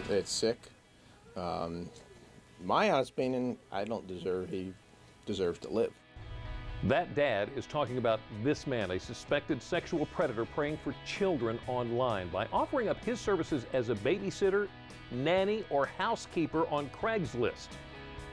It's sick. My honest opinion, I don't deserve, he deserves to live. That dad is talking about this man, a suspected sexual predator preying for children online by offering up his services as a babysitter, nanny, or housekeeper on Craigslist.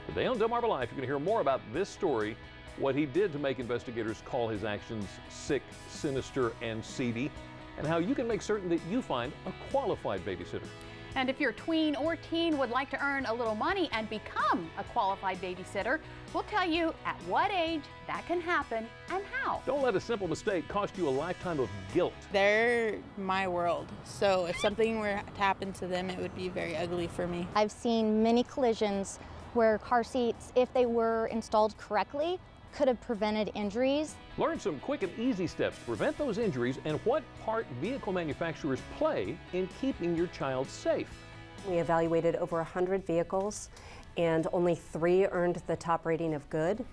Today on Delmarva Life, you're going to hear more about this story, what he did to make investigators call his actions sick, sinister, and seedy, and how you can make certain that you find a qualified babysitter. And if your tween or teen would like to earn a little money and become a qualified babysitter, we'll tell you at what age that can happen and how. Don't let a simple mistake cost you a lifetime of guilt. They're my world, so if something were to happen to them, it would be very ugly for me. I've seen many collisions where car seats, if they were installed correctly, could have prevented injuries. Learn some quick and easy steps to prevent those injuries and what part vehicle manufacturers play in keeping your child safe. We evaluated over 100 vehicles and only 3 earned the top rating of good,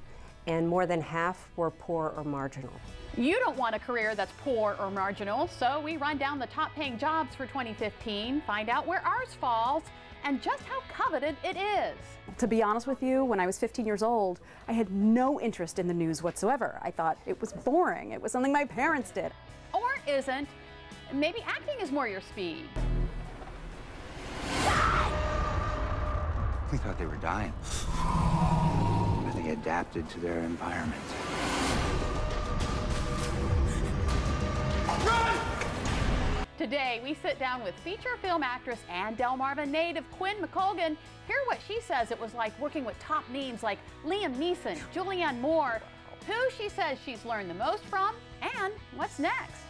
and more than half were poor or marginal. You don't want a career that's poor or marginal, so we run down the top paying jobs for 2015, find out where ours falls, and just how coveted it is. To be honest with you, when I was 15 years old, I had no interest in the news whatsoever. I thought it was boring. It was something my parents did. Or isn't. Maybe acting is more your speed. We thought they were dying. But they adapted to their environment. Run! Today, we sit down with feature film actress and Delmarva native Quinn McColgan. Hear what she says it was like working with top names like Liam Neeson, Julianne Moore, who she says she's learned the most from, and what's next.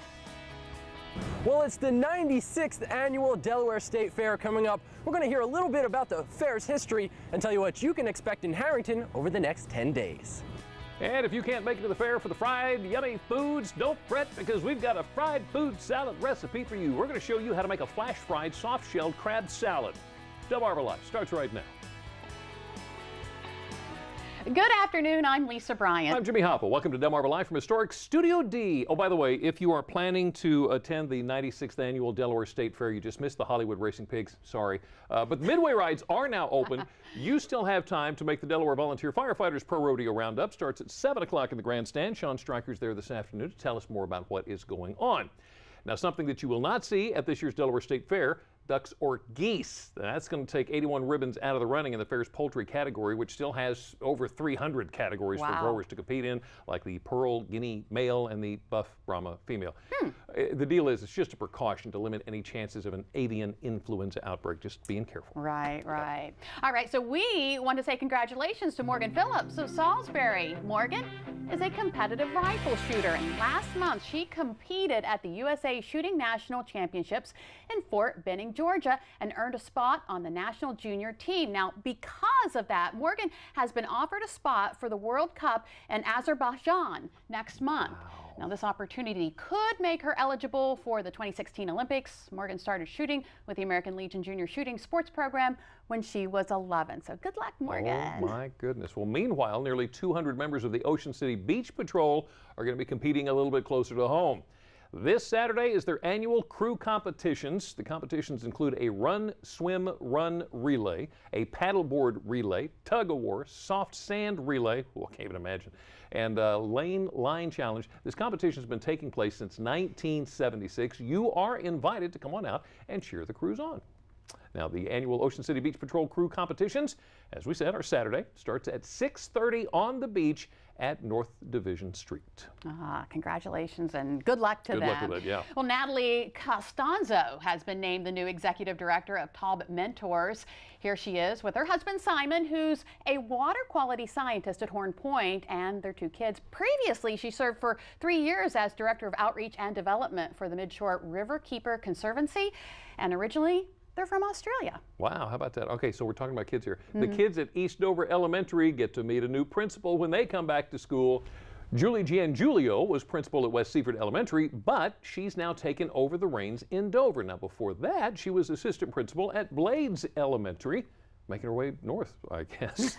Well, it's the 96th annual Delaware State Fair coming up. We're going to hear a little bit about the fair's history and tell you what you can expect in Harrington over the next 10 days. And if you can't make it to the fair for the fried, yummy foods, don't fret, because we've got a fried food salad recipe for you. We're going to show you how to make a flash-fried, soft-shelled crab salad. Delmarva Life starts right now. Good afternoon, I'm Lisa Bryant. I'm Jimmy Hopple. Welcome to Delmarva Live from historic Studio D. Oh, by the way, if you are planning to attend the 96th annual Delaware State Fair, you just missed the Hollywood Racing Pigs, sorry. But the Midway rides are now open. You still have time to make the Delaware Volunteer Firefighters Pro Rodeo Roundup. Starts at 7 o'clock in the grandstand. Sean Stryker's there this afternoon to tell us more about what is going on. Now, something that you will not see at this year's Delaware State Fair, ducks or geese. That's going to take 81 ribbons out of the running in the fair's poultry category, which still has over 300 categories for growers to compete in, like the Pearl Guinea male and the Buff Brahma female. The deal is, it's just a precaution to limit any chances of an avian influenza outbreak. Just being careful. Right. All right, so we want to say congratulations to Morgan Phillips of Salisbury. Morgan is a competitive rifle shooter, and last month she competed at the USA Shooting National Championships in Fort Benning, Georgia, and earned a spot on the national junior team. Now, because of that, Morgan has been offered a spot for the World Cup in Azerbaijan next month. Now, this opportunity could make her eligible for the 2016 Olympics. Morgan started shooting with the American Legion Junior Shooting Sports Program when she was 11. So good luck, Morgan. Oh, my goodness. Well, meanwhile, nearly 200 members of the Ocean City Beach Patrol are going to be competing a little bit closer to home. This Saturday is their annual crew competitions. The competitions include a run, swim, run relay, a paddleboard relay, tug-of-war, soft sand relay, I can't even imagine, and a lane line challenge. This competition has been taking place since 1976. You are invited to come on out and cheer the crews on. Now, the annual Ocean City Beach Patrol crew competitions, as we said, are Saturday. Starts at 6:30 on the beach at North Division Street. Congratulations and good luck to them. Good luck with that, yeah. Well, Natalie Costanzo has been named the new executive director of Talbot Mentors. Here she is with her husband Simon, who's a water quality scientist at Horn Point, and their 2 kids. Previously, she served for 3 years as director of outreach and development for the Midshore Riverkeeper Conservancy, and originally they're from Australia. Wow, how about that? Okay, so we're talking about kids here. The kids at East Dover Elementary get to meet a new principal when they come back to school. Julie Giangiulio was principal at West Seaford Elementary, but she's now taken over the reins in Dover. Now, before that, she was assistant principal at Blades Elementary. making her way north, I guess.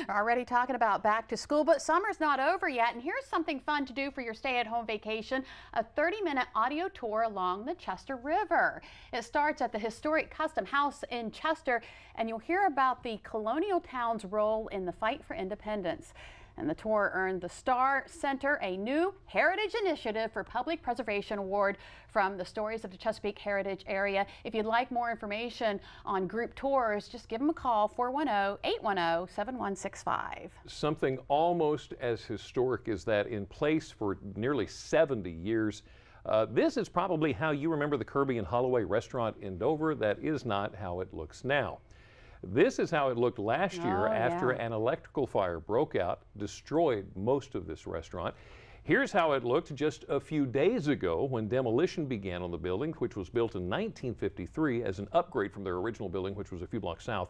Already talking about back to school, but summer's not over yet, and here's something fun to do for your stay-at-home vacation, a 30-minute audio tour along the Chester River. It starts at the historic Custom House in Chester, and you'll hear about the colonial town's role in the fight for independence. And the tour earned the Star Center a new Heritage Initiative for Public Preservation Award from the Stories of the Chesapeake Heritage Area. If you'd like more information on group tours, just give them a call, 410-810-7165. Something almost as historic as that, in place for nearly 70 years. This is probably how you remember the Kirby and Holloway restaurant in Dover. That is not how it looks now. This is how it looked last year after an electrical fire broke out, destroyed most of this restaurant. Here's how it looked just a few days ago when demolition began on the building, which was built in 1953 as an upgrade from their original building, which was a few blocks south.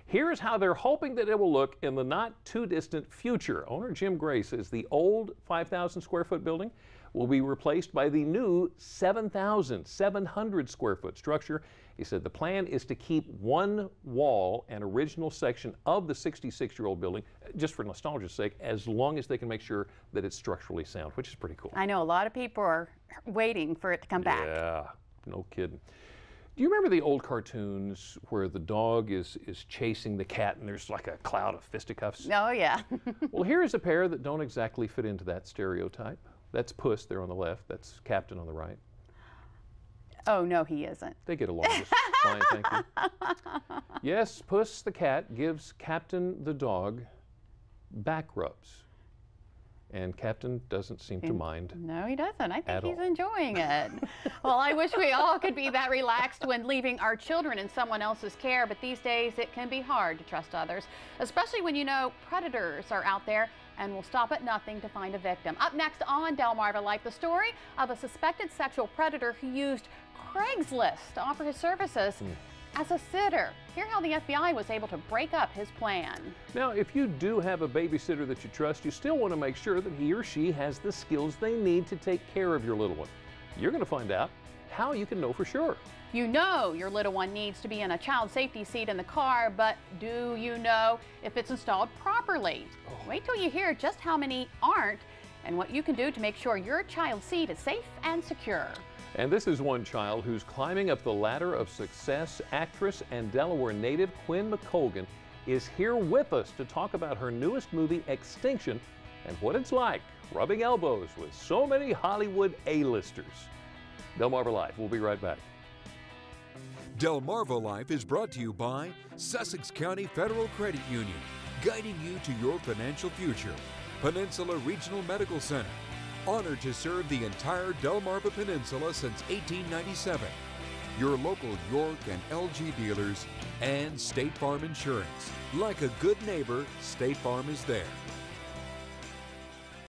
Here's how they're hoping that it will look in the not too distant future. Owner Jim Gray says the old 5,000 square foot building will be replaced by the new 7,700 square foot structure. He said the plan is to keep one wall and original section of the 66-year-old building, just for nostalgia's sake, as long as they can make sure that it's structurally sound, which is pretty cool. I know a lot of people are waiting for it to come back. Yeah, no kidding. Do you remember the old cartoons where the dog is chasing the cat and there's like a cloud of fisticuffs? Oh, yeah. Well, here's a pair that don't exactly fit into that stereotype. That's Puss there on the left. That's Captain on the right. Oh, no, he isn't. They get along just fine, thank you. Yes, Puss the cat gives Captain the dog back rubs. And Captain doesn't seem to mind. No, he doesn't. I think he's all. enjoying it. Well, I wish we all could be that relaxed when leaving our children in someone else's care, but these days it can be hard to trust others, especially when you know predators are out there and will stop at nothing to find a victim. Up next on Delmarva Life, the story of a suspected sexual predator who used Craigslist to offer his services as a sitter. Hear how the FBI was able to break up his plan. Now, if you do have a babysitter that you trust, you still want to make sure that he or she has the skills they need to take care of your little one. You're going to find out how you can know for sure. You know your little one needs to be in a child safety seat in the car, but do you know if it's installed properly? Wait till you hear just how many aren't and what you can do to make sure your child's seat is safe and secure. And this is one child who's climbing up the ladder of success. Actress and Delaware native Quinn McColgan is here with us to talk about her newest movie, Extinction, and what it's like rubbing elbows with so many Hollywood A-listers. Delmarva Life, we'll be right back. Delmarva Life is brought to you by Sussex County Federal Credit Union, guiding you to your financial future. Peninsula Regional Medical Center, honored to serve the entire Delmarva Peninsula since 1897. Your local York and LG dealers, and State Farm Insurance. Like a good neighbor, State Farm is there.